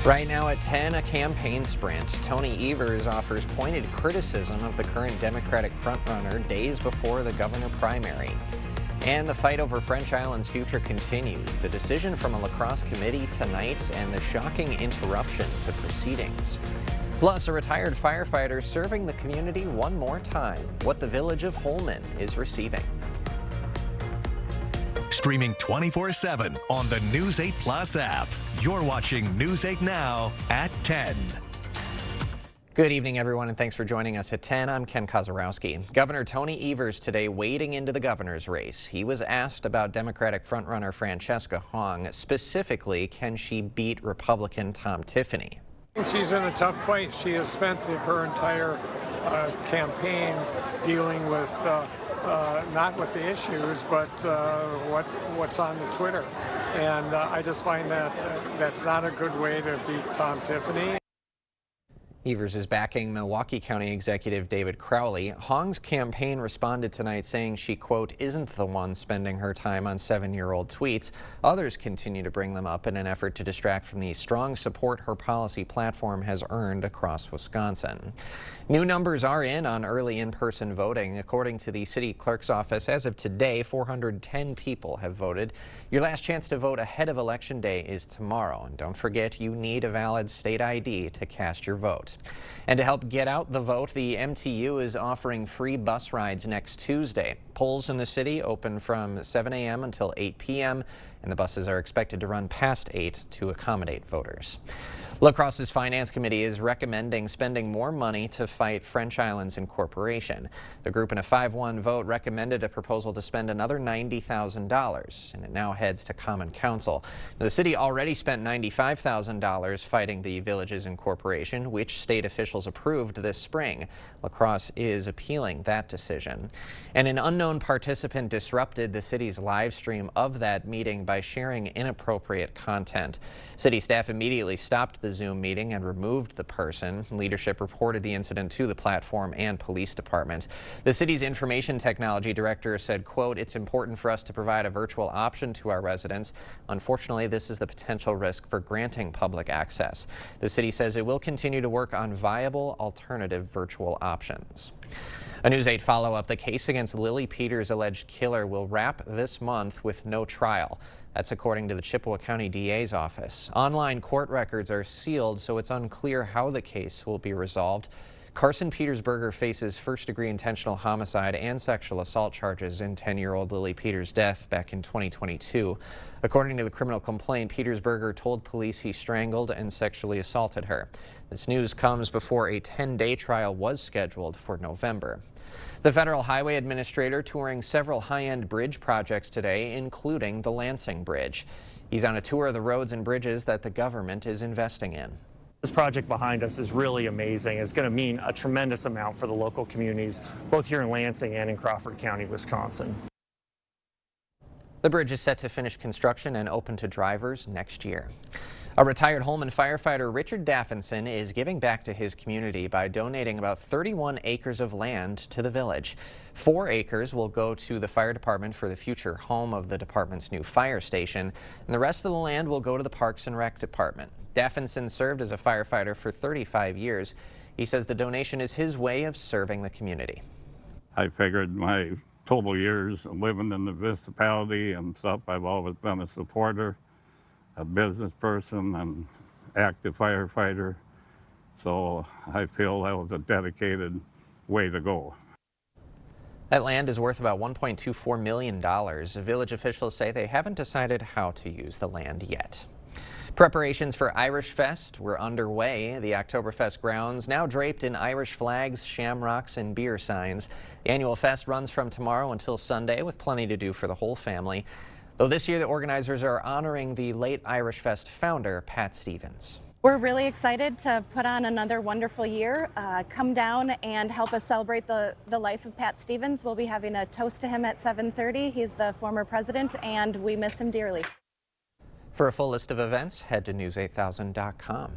Right now at 10, a campaign sprint. Tony Evers offers pointed criticism of the current Democratic frontrunner days before the governor primary. And the fight over French Island's future continues. The decision from a lacrosse committee tonight and the shocking interruption to proceedings. Plus, a retired firefighter serving the community one more time. What the village of Holmen is receiving. Streaming 24/7 on the News 8 Plus app. You're watching News 8 Now at 10. Good evening, everyone, and thanks for joining us at 10. I'm Ken Kozarowski. Governor Tony Evers today wading into the governor's race. He was asked about Democratic frontrunner Francesca Hong. Specifically, can she beat Republican Tom Tiffany? She's in a tough place. She has spent her entire campaign dealing with not with the issues, but what's on the Twitter. And I just find that that's not a good way to beat Tom Tiffany. Evers is backing Milwaukee County Executive David Crowley. Hong's campaign responded tonight saying she, quote, isn't the one spending her time on 7-year-old tweets. Others continue to bring them up in an effort to distract from the strong support her policy platform has earned across Wisconsin. New numbers are in on early in-person voting. According to the city clerk's office, as of today, 410 people have voted. Your last chance to vote ahead of Election Day is tomorrow. And don't forget, you need a valid state ID to cast your vote. And to help get out the vote, the MTU is offering free bus rides next Tuesday. Polls in the city open from 7 a.m. until 8 p.m., and the buses are expected to run past 8 to accommodate voters. La Crosse's Finance Committee is recommending spending more money to fight French Island's incorporation. The group in a 5-1 vote recommended a proposal to spend another $90,000, and it now heads to Common Council. The city already spent $95,000 fighting the village's incorporation, which state officials approved this spring. La Crosse is appealing that decision. And an unknown participant disrupted the city's live stream of that meeting by sharing inappropriate content. City staff immediately stopped the Zoom meeting and removed the person. Leadership reported the incident to the platform and police department. The city's information technology director said, quote, it's important for us to provide a virtual option to our residents. Unfortunately, this is the potential risk for granting public access. The city says it will continue to work on viable alternative virtual options. A News 8 follow-up. The case against Lily Peters' alleged killer will wrap this month with no trial. That's according to the Chippewa County DA's office. Online court records are sealed, so it's unclear how the case will be resolved. Carson Petersberger faces first-degree intentional homicide and sexual assault charges in 10-year-old Lily Peters' death back in 2022. According to the criminal complaint, Petersberger told police he strangled and sexually assaulted her. This news comes before a 10-day trial was scheduled for November. The Federal Highway Administrator touring several high-end bridge projects today, including the Lansing Bridge. He's on a tour of the roads and bridges that the government is investing in. This project behind us is really amazing. It's going to mean a tremendous amount for the local communities, both here in Lansing and in Crawford County, Wisconsin. The bridge is set to finish construction and open to drivers next year. A retired Holmen firefighter, Richard Daffinson, is giving back to his community by donating about 31 acres of land to the village. 4 acres will go to the fire department for the future home of the department's new fire station, and the rest of the land will go to the Parks and Rec department. Daffinson served as a firefighter for 35 years. He says the donation is his way of serving the community. I figured my total years of living in the municipality and stuff, I've always been a supporter, a business person, and active firefighter. So I feel that was a dedicated way to go. That land is worth about $1.24 million. Village officials say they haven't decided how to use the land yet. Preparations for Irish Fest were underway. The Oktoberfest grounds now draped in Irish flags, shamrocks, and beer signs. The annual fest runs from tomorrow until Sunday, with plenty to do for the whole family. Though this year the organizers are honoring the late Irish Fest founder, Pat Stevens. We're really excited to put on another wonderful year. Come down and help us celebrate the life of Pat Stevens. We'll be having a toast to him at 7:30. He's the former president, and we miss him dearly. For a full list of events, head to news8000.com.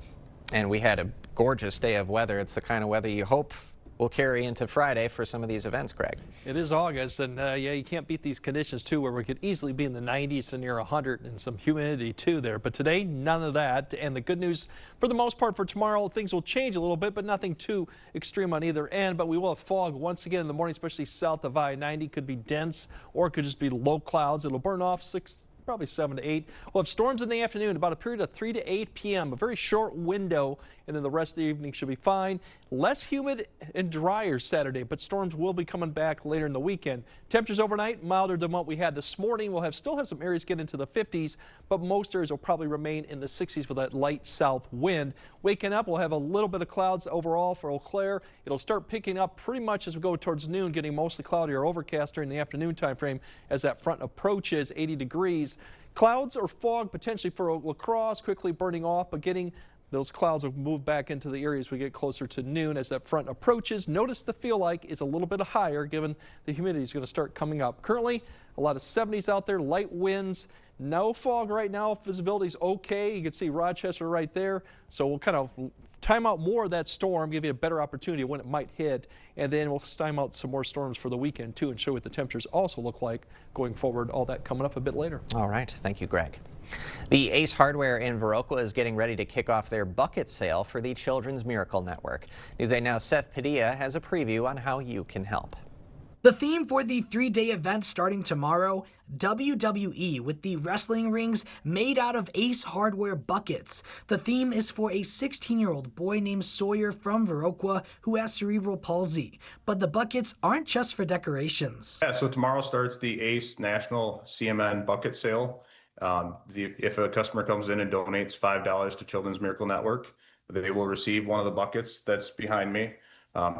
And we had a gorgeous day of weather. It's the kind of weather you hope will carry into Friday for some of these events, Greg. It is August, and yeah, you can't beat these conditions too, where we could easily be in the 90s and near 100 and some humidity too there. But today, none of that. And the good news, for the most part, for tomorrow, things will change a little bit, but nothing too extreme on either end. But we will have fog once again in the morning, especially south of I-90. Could be dense, or it could just be low clouds. It'll burn off probably 7 to 8. We'll have storms in the afternoon, about a period of 3 to 8 p.m., a very short window, and then the rest of the evening should be fine. Less humid and drier Saturday, but storms will be coming back later in the weekend. Temperatures overnight milder than what we had this morning. We'll still have some areas get into the 50s, but most areas will probably remain in the 60s with that light south wind. Waking up, we'll have a little bit of clouds overall for Eau Claire. It'll start picking up pretty much as we go towards noon, getting mostly cloudy or overcast during the afternoon time frame as that front approaches 80 degrees. Clouds or fog potentially for La Crosse, quickly burning off, but those clouds will move back into the areas we get closer to noon as that front approaches. Notice the feel like is a little bit higher given the humidity is going to start coming up. Currently, a lot of 70s out there, light winds. No fog right now. Visibility is okay. You can see Rochester right there. So we'll kind of time out more of that storm, give you a better opportunity when it might hit, and then we'll time out some more storms for the weekend too and show what the temperatures also look like going forward. All that coming up a bit later. All right. Thank you, Greg. The Ace Hardware in Viroqua is getting ready to kick off their bucket sale for the Children's Miracle Network. News 8 Now's Seth Padilla has a preview on how you can help. The theme for the 3-day event starting tomorrow, WWE, with the wrestling rings made out of Ace Hardware buckets. The theme is for a 16-year-old boy named Sawyer from Viroqua who has cerebral palsy. But the buckets aren't just for decorations. Yeah, so tomorrow starts the Ace National CMN Bucket Sale. If a customer comes in and donates $5 to Children's Miracle Network, they will receive one of the buckets that's behind me.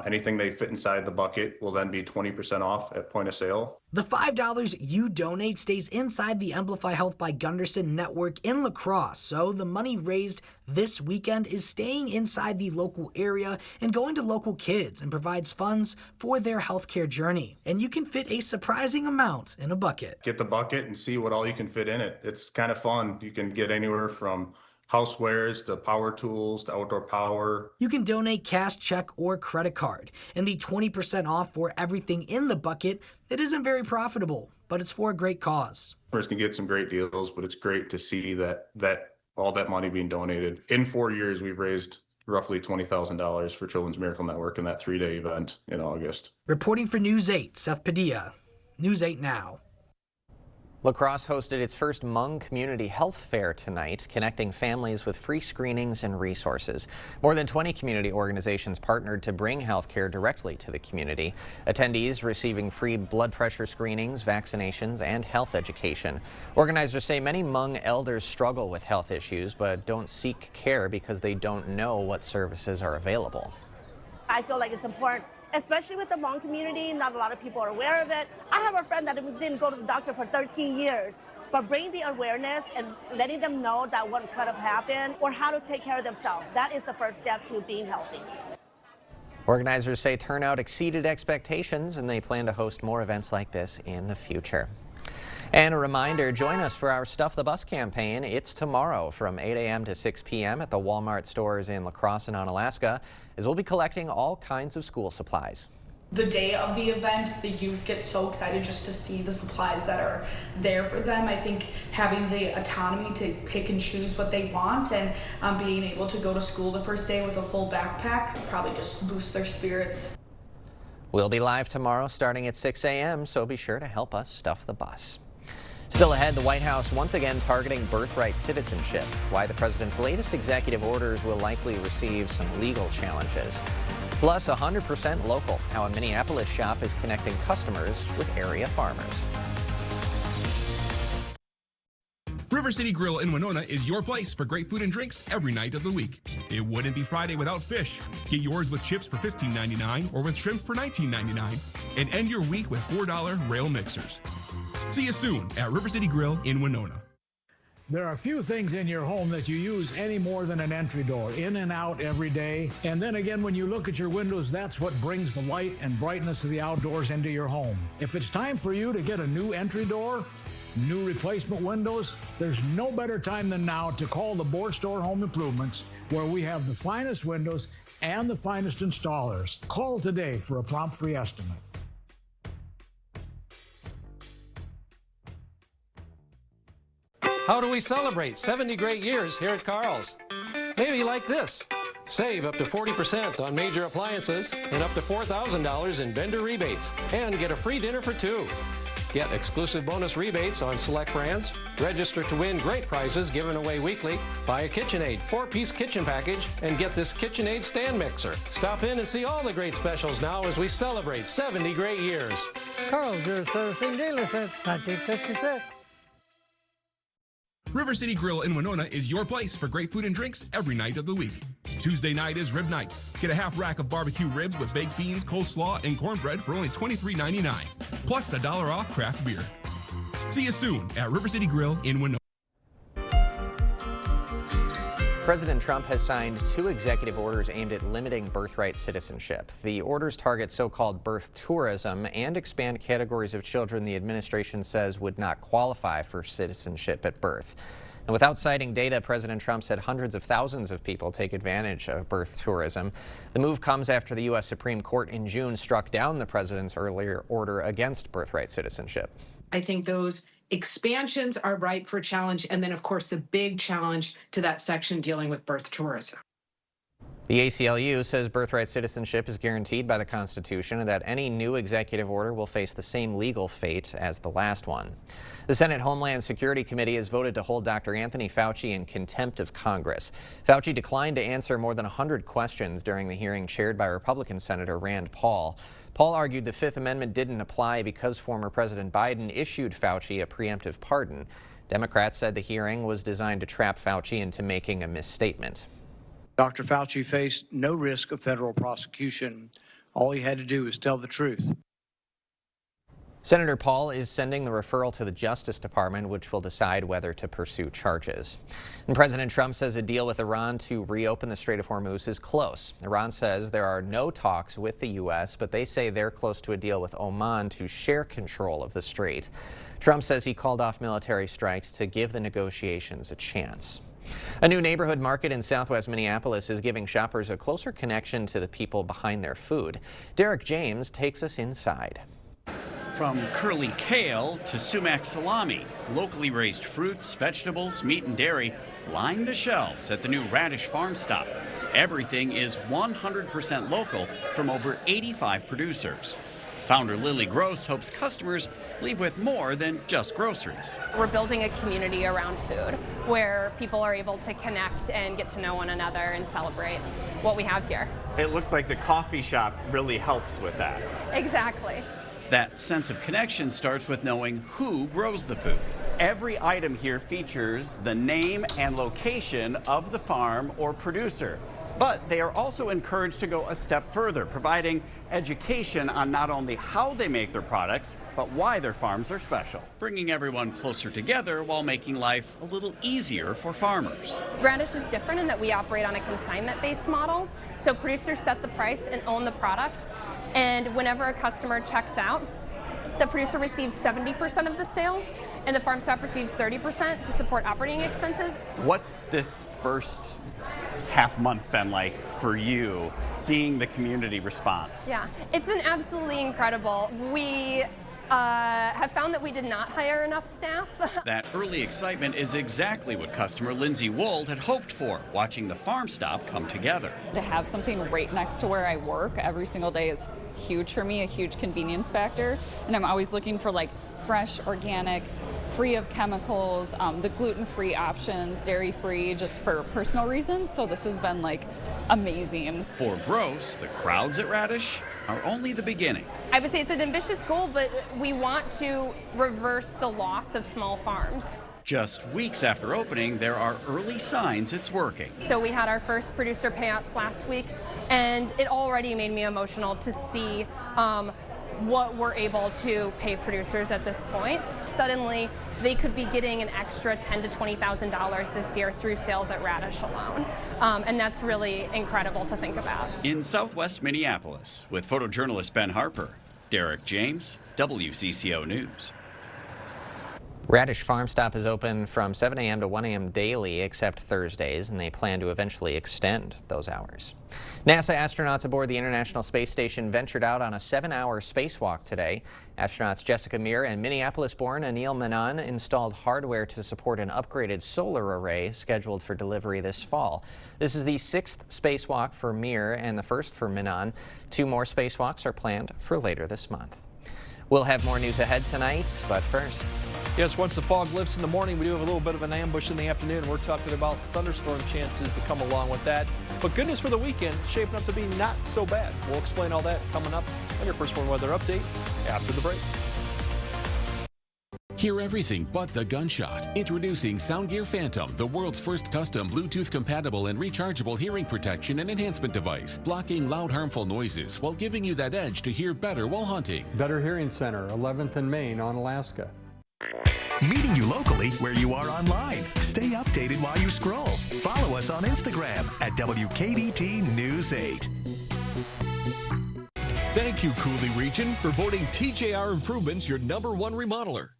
Anything they fit inside the bucket will then be 20% off at point of sale. The $5 you donate stays inside the Amplify Health by Gunderson network in La Crosse, so the money raised this weekend is staying inside the local area and going to local kids and provides funds for their healthcare journey. And you can fit a surprising amount in a bucket. Get the bucket and see what all you can fit in it. It's kind of fun. You can get anywhere from housewares to power tools to outdoor power. You can donate cash, check, or credit card. And the 20% off for everything in the bucket, it isn't very profitable, but it's for a great cause. Customers can get some great deals, but it's great to see that all that money being donated. In 4 years, we've raised roughly $20,000 for Children's Miracle Network in that 3-day event in August. Reporting for News 8, Seth Padilla, News 8 Now. La Crosse hosted its first Hmong Community Health Fair tonight, connecting families with free screenings and resources. More than 20 community organizations partnered to bring health care directly to the community. Attendees receiving free blood pressure screenings, vaccinations, and health education. Organizers say many Hmong elders struggle with health issues but don't seek care because they don't know what services are available. I feel like it's important, especially with the Hmong community. Not a lot of people are aware of it. I have a friend that didn't go to the doctor for 13 years, but bringing the awareness and letting them know that what could have happened or how to take care of themselves, that is the first step to being healthy. Organizers say turnout exceeded expectations and they plan to host more events like this in the future. And a reminder, join us for our Stuff the Bus campaign. It's tomorrow from 8 a.m. to 6 p.m. at the Walmart stores in La Crosse and Onalaska, as we'll be collecting all kinds of school supplies. The day of the event, the youth get so excited just to see the supplies that are there for them. I think having the autonomy to pick and choose what they want and being able to go to school the first day with a full backpack probably just boosts their spirits. We'll be live tomorrow starting at 6 a.m., so be sure to help us stuff the bus. Still ahead, the White House once again targeting birthright citizenship. Why the president's latest executive orders will likely receive some legal challenges. Plus, 100% local, how a Minneapolis shop is connecting customers with area farmers. River City Grill in Winona is your place for great food and drinks every night of the week. It wouldn't be Friday without fish. Get yours with chips for $15.99 or with shrimp for $19.99. And end your week with $4 rail mixers. See you soon at River City Grill in Winona. There are few things in your home that you use any more than an entry door, in and out every day. And then again, when you look at your windows, that's what brings the light and brightness of the outdoors into your home. If it's time for you to get a new entry door, new replacement windows, there's no better time than now to call the Board Store Home Improvements, where we have the finest windows and the finest installers. Call today for a prompt free estimate. How do we celebrate 70 great years here at Carl's? Maybe like this. Save up to 40% on major appliances and up to $4,000 in vendor rebates, and get a free dinner for two. Get exclusive bonus rebates on select brands. Register to win great prizes given away weekly. Buy a KitchenAid 4-piece kitchen package and get this KitchenAid stand mixer. Stop in and see all the great specials now as we celebrate 70 great years. Carl's, your servicing dealer since 1956. River City Grill in Winona is your place for great food and drinks every night of the week. Tuesday night is rib night. Get a half rack of barbecue ribs with baked beans, coleslaw, and cornbread for only $23.99, plus $1 off craft beer. See you soon at River City Grill in Winona. President Trump has signed 2 executive orders aimed at limiting birthright citizenship. The orders target so-called birth tourism and expand categories of children the administration says would not qualify for citizenship at birth. And without citing data, President Trump said hundreds of thousands of people take advantage of birth tourism. The move comes after the U.S. Supreme Court in June struck down the president's earlier order against birthright citizenship. I think those expansions are ripe for challenge. And then, of course, the big challenge to that section dealing with birth tourism. The ACLU says birthright citizenship is guaranteed by the Constitution and that any new executive order will face the same legal fate as the last one. The Senate Homeland Security Committee has voted to hold Dr. Anthony Fauci in contempt of Congress. Fauci declined to answer more than 100 questions during the hearing chaired by Republican Senator Rand Paul. Paul argued the Fifth Amendment didn't apply because former President Biden issued Fauci a preemptive pardon. Democrats said the hearing was designed to trap Fauci into making a misstatement. Dr. Fauci faced no risk of federal prosecution. All he had to do was tell the truth. Senator Paul is sending the referral to the Justice Department, which will decide whether to pursue charges. And President Trump says a deal with Iran to reopen the Strait of Hormuz is close. Iran says there are no talks with the U.S., but they say they're close to a deal with Oman to share control of the strait. Trump says he called off military strikes to give the negotiations a chance. A new neighborhood market in southwest Minneapolis is giving shoppers a closer connection to the people behind their food. Derek James takes us inside. From curly kale to sumac salami, locally raised fruits, vegetables, meat and dairy line the shelves at the new Radish Farm Stop. Everything is 100% local from over 85 producers. Founder Lily Gross hopes customers leave with more than just groceries. We're building a community around food where people are able to connect and get to know one another and celebrate what we have here. It looks like the coffee shop really helps with that. Exactly. That sense of connection starts with knowing who grows the food. Every item here features the name and location of the farm or producer. But they are also encouraged to go a step further, providing education on not only how they make their products, but why their farms are special, bringing everyone closer together while making life a little easier for farmers. Radish is different in that we operate on a consignment-based model, so producers set the price and own the product, and whenever a customer checks out, the producer receives 70% of the sale, and the farm stop receives 30% to support operating expenses. What's this first half month been like for you, seeing the community response? Yeah, it's been absolutely incredible. We have found that we did not hire enough staff. That early excitement is exactly what customer Lindsay Wold had hoped for, watching the farm stop come together. To have something right next to where I work every single day is huge for me, a huge convenience factor. And I'm always looking for like fresh, organic, free of chemicals, the gluten-free options, dairy-free, just for personal reasons. So this has been like amazing. For Gross, the crowds at Radish are only the beginning. I would say it's an ambitious goal, but we want to reverse the loss of small farms. Just weeks after opening, there are early signs it's working. So we had our first producer payouts last week, and it already made me emotional to see what we're able to pay producers at this point. Suddenly, they could be getting an extra $10,000 to $20,000 this year through sales at Radish alone. And that's really incredible to think about. In southwest Minneapolis, with photojournalist Ben Harper, Derek James, WCCO News. Radish Farm Stop is open from 7 a.m. to 1 a.m. daily except Thursdays, and they plan to eventually extend those hours. NASA astronauts aboard the International Space Station ventured out on a 7-hour spacewalk today. Astronauts Jessica Meir and Minneapolis-born Anil Menon installed hardware to support an upgraded solar array scheduled for delivery this fall. This is the 6th spacewalk for Meir and the first for Menon. 2 more spacewalks are planned for later this month. We'll have more news ahead tonight, but first. Yes, once the fog lifts in the morning, we do have a little bit of an ambush in the afternoon. We're talking about thunderstorm chances to come along with that. But good news for the weekend, shaping up to be not so bad. We'll explain all that coming up on your First Warn Weather Update after the break. Hear everything but the gunshot. Introducing Soundgear Phantom, the world's first custom Bluetooth-compatible and rechargeable hearing protection and enhancement device, blocking loud, harmful noises while giving you that edge to hear better while hunting. Better Hearing Center, 11th and Main on Alaska. Meeting you locally where you are online. Stay updated while you scroll. Follow us on Instagram at WKBT News 8. Thank you, Cooley Region, for voting TJR Improvements your #1 remodeler.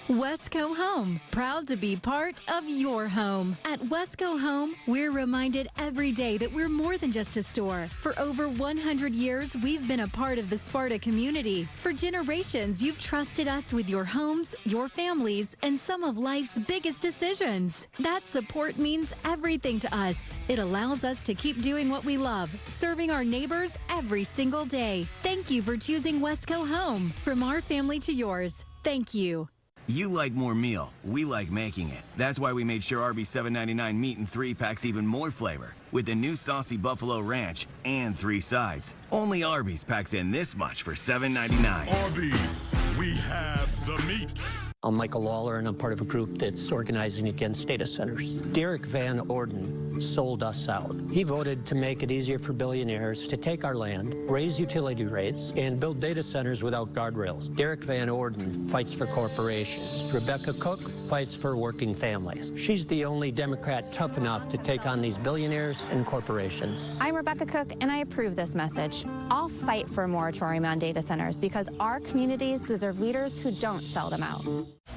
Wesco Home, proud to be part of your home. At Wesco Home, we're reminded every day that we're more than just a store. For over 100 years, we've been a part of the Sparta community. For generations, you've trusted us with your homes, your families, and some of life's biggest decisions. That support means everything to us. It allows us to keep doing what we love, serving our neighbors every single day. Thank you for choosing Wesco Home. From our family to yours, thank you. You like more meal. We like making it. That's why we made sure Arby's $7.99 meat in 3 packs even more flavor. With the new saucy buffalo ranch and 3 sides. Only Arby's packs in this much for $7.99. Arby's, we have the meat. I'm Michael Lawler, and I'm part of a group that's organizing against data centers. Derek Van Orden sold us out. He voted to make it easier for billionaires to take our land, raise utility rates, and build data centers without guardrails. Derek Van Orden fights for corporations. Rebecca Cook fights for working families. She's the only Democrat tough enough to take on these billionaires and corporations. I'm Rebecca Cook, and I approve this message. I'll fight for a moratorium on data centers because our communities deserve leaders who don't sell them out.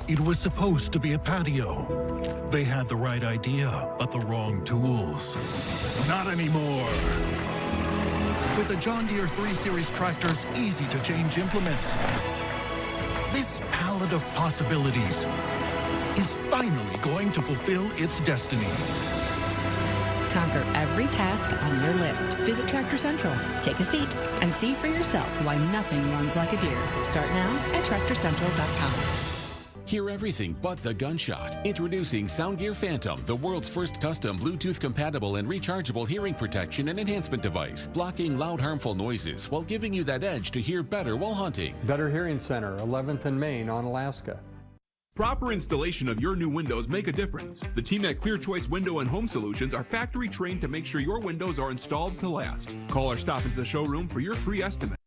It was supposed to be a patio. They had the right idea, but the wrong tools. Not anymore. With the John Deere 3 Series tractor's easy-to-change implements, this palette of possibilities is finally going to fulfill its destiny. Conquer every task on your list. Visit Tractor Central, take a seat, and see for yourself why nothing runs like a Deere. Start now at TractorCentral.com. Hear everything but the gunshot. Introducing Soundgear Phantom, the world's first custom Bluetooth-compatible and rechargeable hearing protection and enhancement device, blocking loud, harmful noises while giving you that edge to hear better while hunting. Better Hearing Center, 11th and Main on Alaska. Proper installation of your new windows make a difference. The team at Clear Choice Window and Home Solutions are factory trained to make sure your windows are installed to last. Call or stop into the showroom for your free estimate.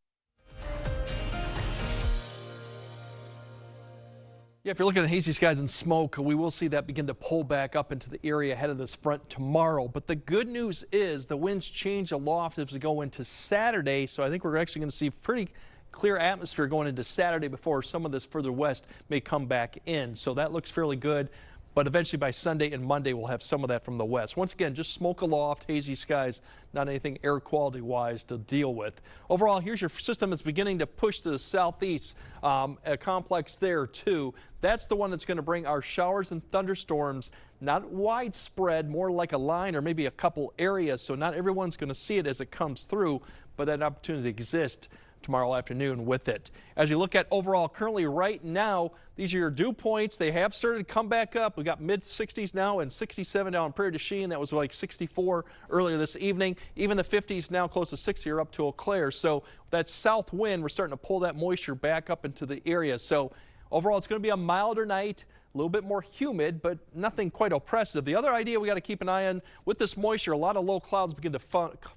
Yeah, if you're looking at hazy skies and smoke, we will see that begin to pull back up into the area ahead of this front tomorrow. But the good news is the winds change aloft as we go into Saturday. So I think we're actually going to see pretty clear atmosphere going into Saturday before some of this further west may come back in. So that looks fairly good. But eventually by Sunday and Monday, we'll have some of that from the west. Once again, just smoke aloft, hazy skies, not anything air quality wise to deal with. Overall, here's your system that's beginning to push to the southeast, a complex there too. That's the one that's going to bring our showers and thunderstorms, not widespread, more like a line or maybe a couple areas. So not everyone's going to see it as it comes through, but that opportunity exists tomorrow afternoon with it. As you look at overall currently right now, these are your dew points. They have started to come back up. We got mid 60s now and 67 down in Prairie du Chien. That was like 64 earlier this evening. Even the 50s now close to 60 are up to Eau Claire. So that south wind, we're starting to pull that moisture back up into the area. So overall, it's going to be a milder night. A little bit more humid, but nothing quite oppressive. The other idea we got to keep an eye on with this moisture, a lot of low clouds begin to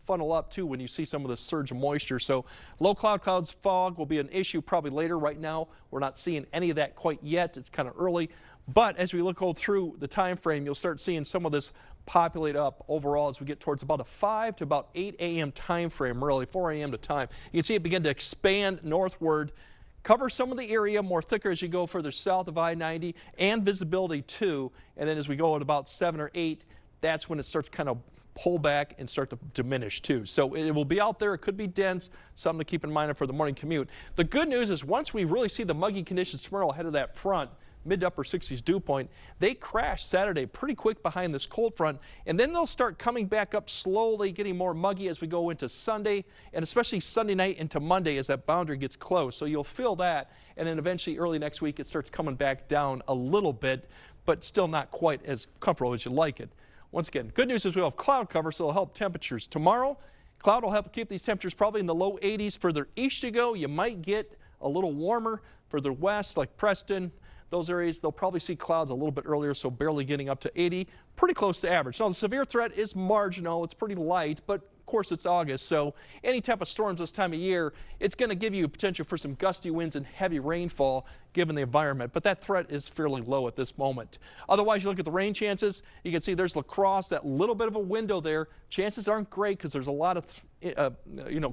funnel up too when you see some of the surge of moisture. So low clouds, fog will be an issue probably later. Right now, we're not seeing any of that quite yet. It's kind of early. But as we go through the time frame, you'll start seeing some of this populate up overall as we get towards about a 5 to about 8 a.m. time frame, really 4 a.m. to time. You can see it begin to expand northward, cover some of the area more thicker as you go further south of I-90 and visibility too. And then as we go at about 7 or 8, that's when it starts kind of pull back and start to diminish too. So it will be out there. It could be dense. Something to keep in mind for the morning commute. The good news is once we really see the muggy conditions tomorrow ahead of that front, mid to upper 60s dew point, they crash Saturday pretty quick behind this cold front, and then they'll start coming back up slowly, getting more muggy as we go into Sunday, and especially Sunday night into Monday as that boundary gets close. So you'll feel that, and then eventually early next week it starts coming back down a little bit, but still not quite as comfortable as you like it. Once again, good news is we'll have cloud cover, so it'll help temperatures. Tomorrow, cloud will help keep these temperatures probably in the low 80s. Further east you go, you might get a little warmer. Further west, like Preston, those areas, they'll probably see clouds a little bit earlier, so barely getting up to 80, pretty close to average. Now, the severe threat is marginal. It's pretty light, but of course it's August, so any type of storms this time of year, it's going to give you potential for some gusty winds and heavy rainfall given the environment, but that threat is fairly low at this moment. Otherwise, you look at the rain chances, you can see there's La Crosse, that little bit of a window there. Chances aren't great because there's a lot of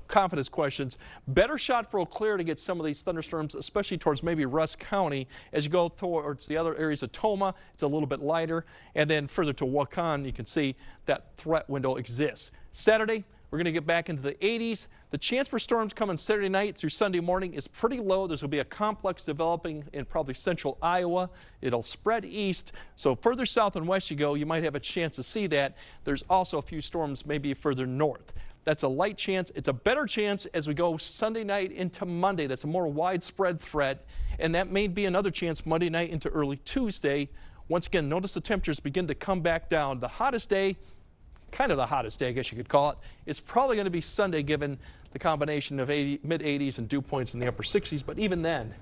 confidence questions. Better shot for Eau Claire to get some of these thunderstorms, especially towards maybe Rusk County. As you go towards the other areas of Toma, it's a little bit lighter. And then further to Waukon, you can see that threat window exists. Saturday, we're going to get back into the 80s. The chance for storms coming Saturday night through Sunday morning is pretty low. There's going to be a complex developing in probably central Iowa. It'll spread east. So further south and west you go, you might have a chance to see that. There's also a few storms maybe further north. That's a light chance. It's a better chance as we go Sunday night into Monday. That's a more widespread threat. And that may be another chance Monday night into early Tuesday. Once again, notice the temperatures begin to come back down. The hottest day, kind of the hottest day, I guess you could call it, is probably going to be Sunday given the combination of mid-80s and dew points in the upper 60s. But even then,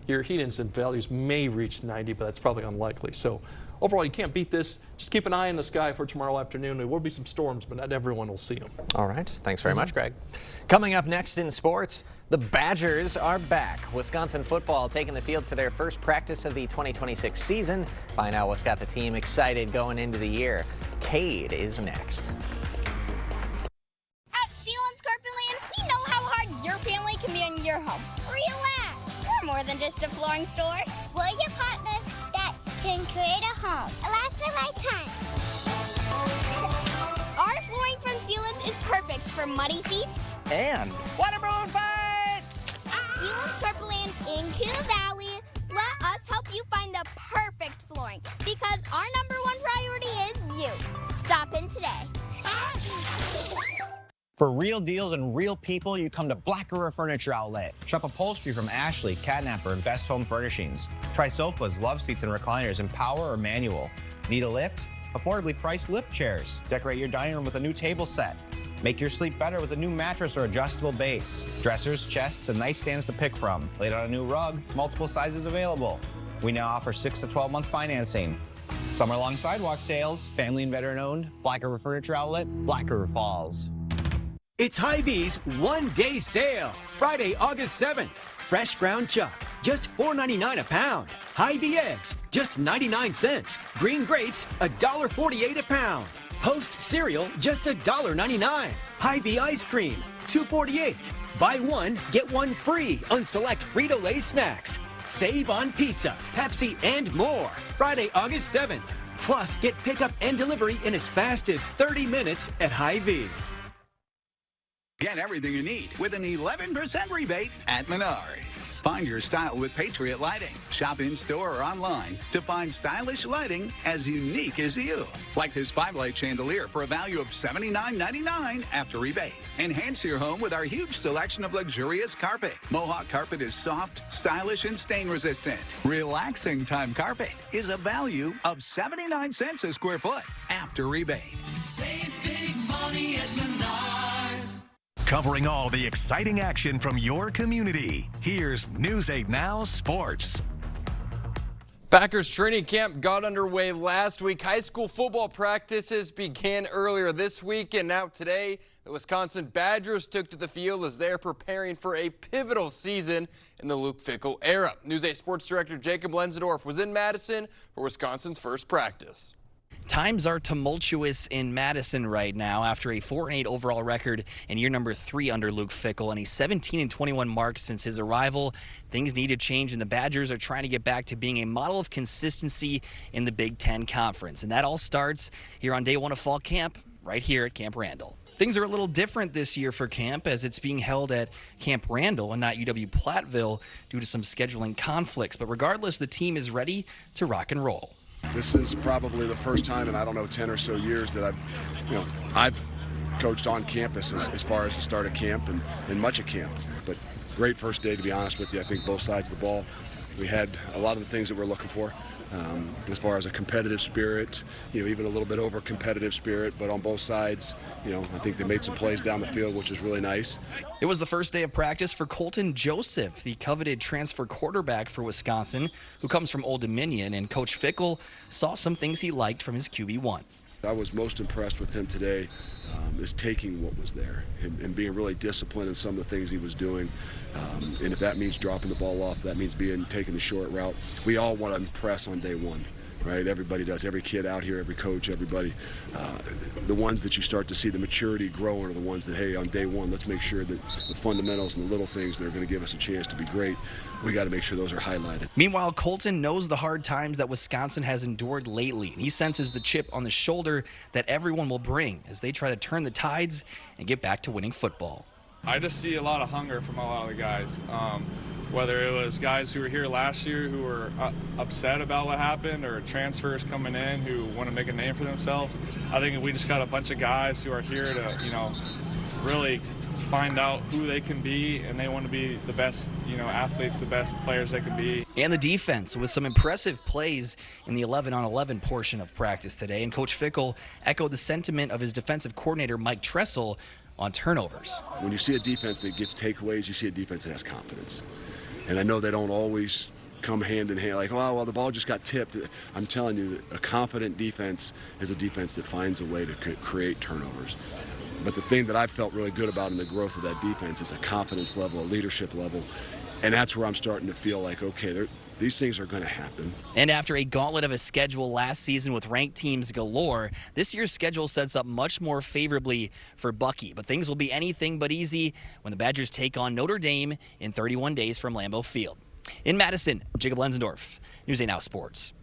your heat index values may reach 90, but that's probably unlikely. So overall, you can't beat this. Just keep an eye on the sky for tomorrow afternoon. There will be some storms, but not everyone will see them. All right. Thanks very much, Greg. Coming up next in sports, the Badgers are back. Wisconsin football taking the field for their first practice of the 2026 season. Find out what's got the team excited going into the year. Cade is next. At Sealands Carpetland, we know how hard your family can be in your home. Relax. We're more than just a flooring store. We're your partners that can create a home. It lasts a lifetime. Our flooring from Sealands is perfect for muddy feet and waterborne fights. Sealands Carpetland in Coon Valley. Let us help you find the perfect flooring because our #1 priority is you. Stop in today. For real deals and real people, you come to Black River Furniture Outlet. Shop upholstery from Ashley, Catnapper, and Best Home Furnishings. Try sofas, love seats, and recliners in power or manual. Need a lift? Affordably priced lift chairs. Decorate your dining room with a new table set. Make your sleep better with a new mattress or adjustable base. Dressers, chests, and nightstands to pick from. Laid on a new rug, multiple sizes available. We now offer 6 to 12-month financing. Summer-long sidewalk sales, family and veteran-owned, Black River Furniture Outlet, Black River Falls. It's Hy-Vee's one-day sale, Friday, August 7th. Fresh ground chuck, just $4.99 a pound. Hy-Vee eggs, just 99 cents. Green grapes, $1.48 a pound. Post cereal, just $1.99. Hy-Vee ice cream, $2.48. Buy one, get one free on select Frito-Lay snacks. Save on pizza, Pepsi, and more. Friday, August 7th. Plus, get pickup and delivery in as fast as 30 minutes at Hy-Vee. Get everything you need with an 11% rebate at Menards. Find your style with Patriot Lighting. Shop in-store or online to find stylish lighting as unique as you. Like this 5-light chandelier for a value of $79.99 after rebate. Enhance your home with our huge selection of luxurious carpet. Mohawk carpet is soft, stylish, and stain-resistant. Relaxing Time carpet is a value of 79 cents a square foot after rebate. Save big money at Menards. Covering all the exciting action from your community. Here's News 8 Now Sports. Packers training camp got underway last week. High school football practices began earlier this week, and now today, the Wisconsin Badgers took to the field as they're preparing for a pivotal season in the Luke Fickell era. News 8 Sports Director Jacob Lenzendorf was in Madison for Wisconsin's first practice. Times are tumultuous in Madison right now after a 4-8 overall record in year number 3 under Luke Fickell and a 17-21 mark since his arrival. Things need to change, and the Badgers are trying to get back to being a model of consistency in the Big Ten Conference. And that all starts here on day 1 of fall camp, right here at Camp Randall. Things are a little different this year for camp as it's being held at Camp Randall and not UW-Platteville due to some scheduling conflicts. But regardless, the team is ready to rock and roll. This is probably the first time in, I don't know, 10 or so years that I've coached on campus as far as the start of camp and much of camp. But great first day, to be honest with you. I think both sides of the ball, we had a lot of the things that we're looking for. As far as a competitive spirit, even a little bit over competitive spirit, but on both sides, I think they made some plays down the field, which is really nice. It was the first day of practice for Colton Joseph, the coveted transfer quarterback for Wisconsin, who comes from Old Dominion, and Coach Fickell saw some things he liked from his QB1. I was most impressed with him today is taking what was there and being really disciplined in some of the things he was doing. And if that means dropping the ball off, that means taking the short route. We all want to impress on day one, right? Everybody does. Every kid out here, every coach, everybody. The ones that you start to see the maturity growing are the ones that, hey, on day one, let's make sure that the fundamentals and the little things that are going to give us a chance to be great, we got to make sure those are highlighted. Meanwhile, Colton knows the hard times that Wisconsin has endured lately, and he senses the chip on the shoulder that everyone will bring as they try to turn the tides and get back to winning football. I just see a lot of hunger from a lot of the guys, whether it was guys who were here last year who were upset about what happened, or transfers coming in who want to make a name for themselves. I think we just got a bunch of guys who are here to, really find out who they can be, and they want to be the best, athletes, the best players they can be. And the defense with some impressive plays in the 11-on-11 portion of practice today, and Coach Fickell echoed the sentiment of his defensive coordinator, Mike Tressel, on turnovers. When you see a defense that gets takeaways, you see a defense that has confidence. And I know they don't always come hand in hand, like, oh, well, the ball just got tipped. I'm telling you, a confident defense is a defense that finds a way to create turnovers. But the thing that I felt really good about in the growth of that defense is a confidence level, a leadership level. And that's where I'm starting to feel like, okay, these things are going to happen. And after a gauntlet of a schedule last season with ranked teams galore, this year's schedule sets up much more favorably for Bucky. But things will be anything but easy when the Badgers take on Notre Dame in 31 days from Lambeau Field. In Madison, Jacob Lenzendorf, News 8 Now Sports.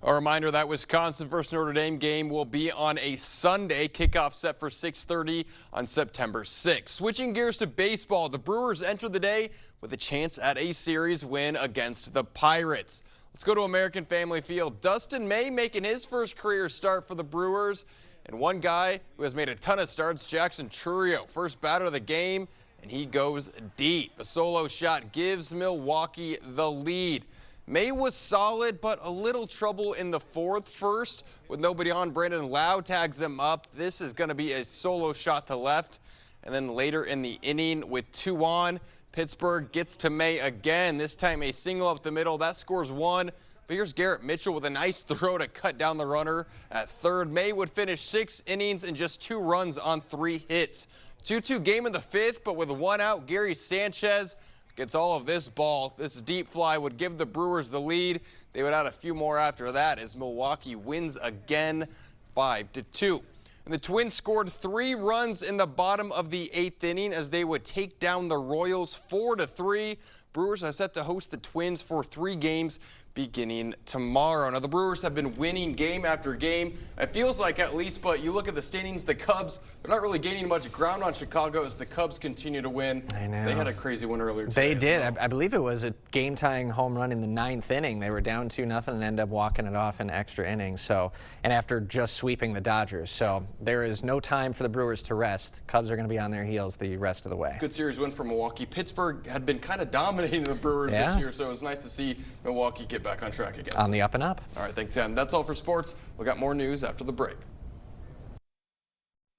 A reminder that Wisconsin vs. Notre Dame game will be on a Sunday. Kickoff set for 6:30 on September 6th. Switching gears to baseball, the Brewers enter the day with a chance at a series win against the Pirates. Let's go to American Family Field. Dustin May making his first career start for the Brewers. And one guy who has made a ton of starts, Jackson Chourio. First batter of the game, and he goes deep. A solo shot gives Milwaukee the lead. May was solid, but a little trouble in the fourth. First, with nobody on, Brandon Lau tags him up. This is going to be a solo shot to left. And then later in the inning with 2 on, Pittsburgh gets to May again. This time a single up the middle. That scores 1. But here's Garrett Mitchell with a nice throw to cut down the runner at third. May would finish 6 innings and just 2 runs on 3 hits. 2-2 game in the 5th, but with 1 out, Gary Sanchez gets all of this ball. This deep fly would give the Brewers the lead. They would add a few more after that as Milwaukee wins again 5-2. And the Twins scored 3 runs in the bottom of the 8th inning as they would take down the Royals 4-3. Brewers are set to host the Twins for 3 games beginning tomorrow. Now, the Brewers have been winning game after game. It feels like, at least, but you look at the standings, the Cubs, they're not really gaining much ground on Chicago as the Cubs continue to win. I know. They had a crazy win earlier today. They did. I believe it was a game-tying home run in the 9th inning. They were down 2-0 and ended up walking it off in extra innings. And after just sweeping the Dodgers. So there is no time for the Brewers to rest. Cubs are going to be on their heels the rest of the way. Good series win for Milwaukee. Pittsburgh had been kind of dominating the Brewers this year, so it was nice to see Milwaukee get back on track again. On the up and up. All right, thanks, Tim. That's all for sports. We've got more news after the break.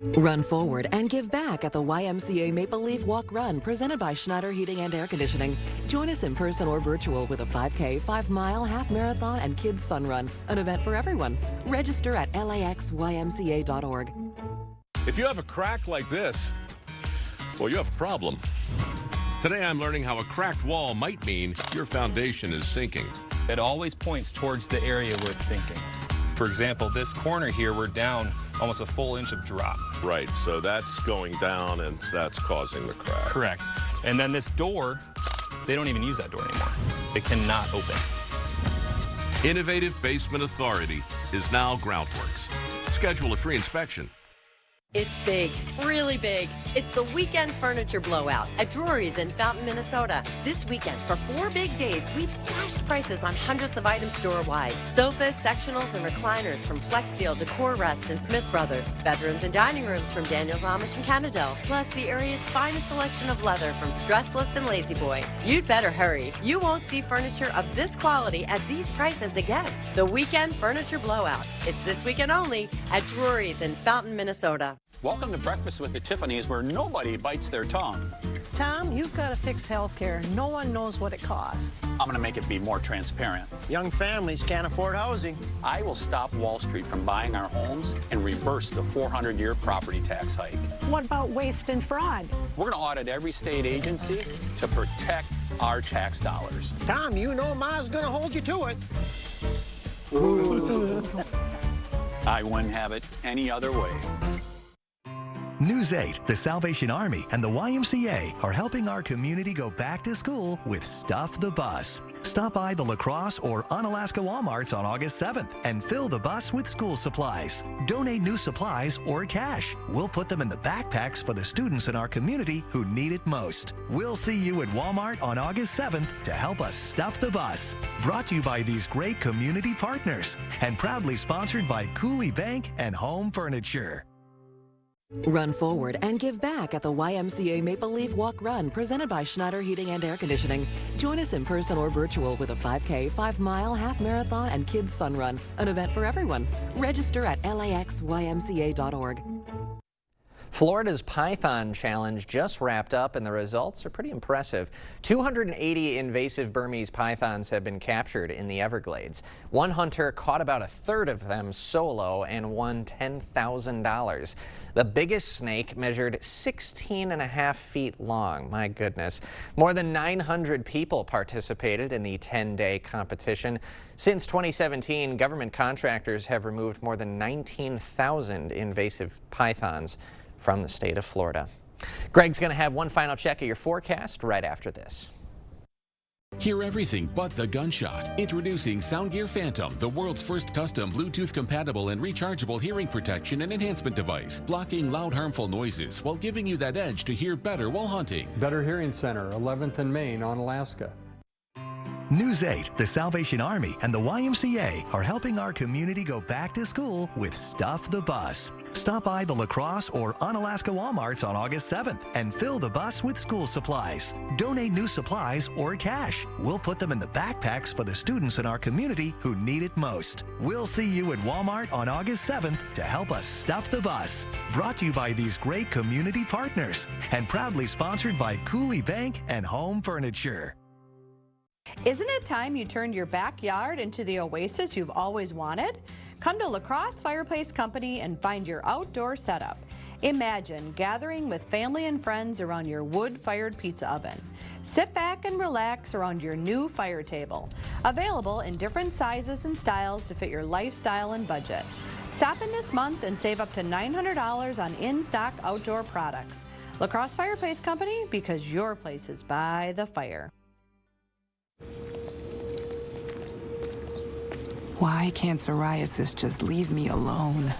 Run forward and give back at the YMCA Maple Leaf Walk Run presented by Schneider Heating and Air Conditioning. Join us in person or virtual with a 5K, 5-mile, half marathon, and kids fun run. An event for everyone. Register at laxymca.org. If you have a crack like this, well, you have a problem. Today I'm learning how a cracked wall might mean your foundation is sinking. It always points towards the area where it's sinking. For example, this corner here, we're down almost a full inch of drop. Right, so that's going down and that's causing the crack. Correct. And then this door, they don't even use that door anymore. It cannot open. Innovative Basement Authority is now Groundworks. Schedule a free inspection. It's big, really big. It's the weekend furniture blowout at Drury's in Fountain, Minnesota. This weekend, for 4 big days, we've slashed prices on hundreds of items store-wide. Sofas, sectionals, and recliners from Flexsteel to Core Rest and Smith Brothers. Bedrooms and dining rooms from Daniels Amish and Canadell. Plus the area's finest selection of leather from Stressless and Lazy Boy. You'd better hurry. You won't see furniture of this quality at these prices again. The weekend furniture blowout. It's this weekend only at Drury's in Fountain, Minnesota. Welcome to Breakfast with the Tiffany's, where nobody bites their tongue. Tom, you've got to fix healthcare. No one knows what it costs. I'm going to make it be more transparent. Young families can't afford housing. I will stop Wall Street from buying our homes and reverse the 400-year property tax hike. What about waste and fraud? We're going to audit every state agency to protect our tax dollars. Tom, you know Ma's going to hold you to it. I wouldn't have it any other way. News 8, the Salvation Army, and the YMCA are helping our community go back to school with Stuff the Bus. Stop by the La Crosse or Onalaska Walmarts on August 7th and fill the bus with school supplies. Donate new supplies or cash. We'll put them in the backpacks for the students in our community who need it most. We'll see you at Walmart on August 7th to help us stuff the bus. Brought to you by these great community partners and proudly sponsored by Cooley Bank and Home Furniture. Run forward and give back at the YMCA Maple Leaf Walk Run presented by Schneider Heating and Air Conditioning. Join us in person or virtual with a 5K, 5-mile, half marathon, and kids fun run, an event for everyone. Register at laxymca.org. Florida's Python Challenge just wrapped up and the results are pretty impressive. 280 invasive Burmese pythons have been captured in the Everglades. One hunter caught about a third of them solo and won $10,000. The biggest snake measured 16.5 feet long. My goodness. More than 900 people participated in the 10-day competition. Since 2017, government contractors have removed more than 19,000 invasive pythons from the state of Florida. Greg's going to have one final check of your forecast right after this. Hear everything but the gunshot. Introducing Soundgear Phantom, the world's first custom Bluetooth-compatible and rechargeable hearing protection and enhancement device, blocking loud, harmful noises while giving you that edge to hear better while hunting. Better Hearing Center, 11th and Main on Alaska. News 8, the Salvation Army, and the YMCA are helping our community go back to school with Stuff the Bus. Stop by the La Crosse or Onalaska Walmarts on August 7th and fill the bus with school supplies. Donate new supplies or cash. We'll put them in the backpacks for the students in our community who need it most. We'll see you at Walmart on August 7th to help us stuff the bus. Brought to you by these great community partners and proudly sponsored by Cooley Bank and Home Furniture. Isn't it time you turned your backyard into the oasis you've always wanted? Come to La Crosse Fireplace Company and find your outdoor setup. Imagine gathering with family and friends around your wood-fired pizza oven. Sit back and relax around your new fire table. Available in different sizes and styles to fit your lifestyle and budget. Stop in this month and save up to $900 on in-stock outdoor products. La Crosse Fireplace Company, because your place is by the fire. Why can't psoriasis just leave me alone?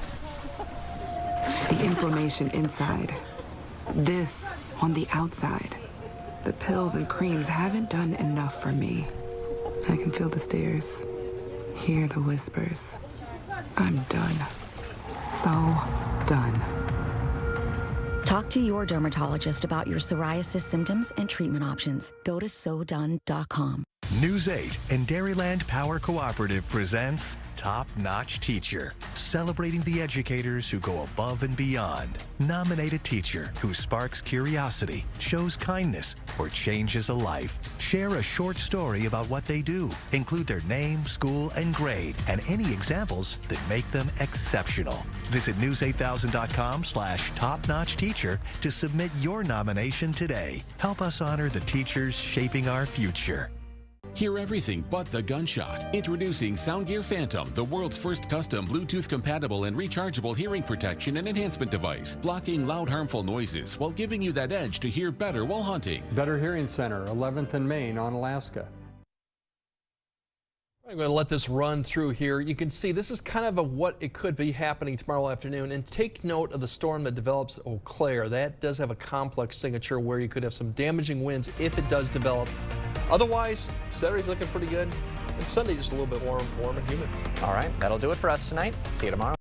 The inflammation inside, this on the outside. The pills and creams haven't done enough for me. I can feel the stares, hear the whispers. I'm done. So done. Talk to your dermatologist about your psoriasis symptoms and treatment options. Go to SoDone.com. News 8 and Dairyland Power Cooperative presents Top Notch Teacher, celebrating the educators who go above and beyond. Nominate a teacher who sparks curiosity, shows kindness, or changes a life. Share a short story about what they do. Include their name, school, and grade, and any examples that make them exceptional. Visit news8000.com/topnotchteacher to submit your nomination today. Help us honor the teachers shaping our future. Hear everything but the gunshot. Introducing Soundgear Phantom, the world's first custom Bluetooth-compatible and rechargeable hearing protection and enhancement device, blocking loud, harmful noises while giving you that edge to hear better while hunting. Better Hearing Center, 11th and Main, Onalaska. I'm going to let this run through here. You can see this is kind of what it could be happening tomorrow afternoon. And take note of the storm that develops Eau Claire. That does have a complex signature where you could have some damaging winds if it does develop. Otherwise, Saturday's looking pretty good. And Sunday just a little bit warm and humid. All right, that'll do it for us tonight. See you tomorrow.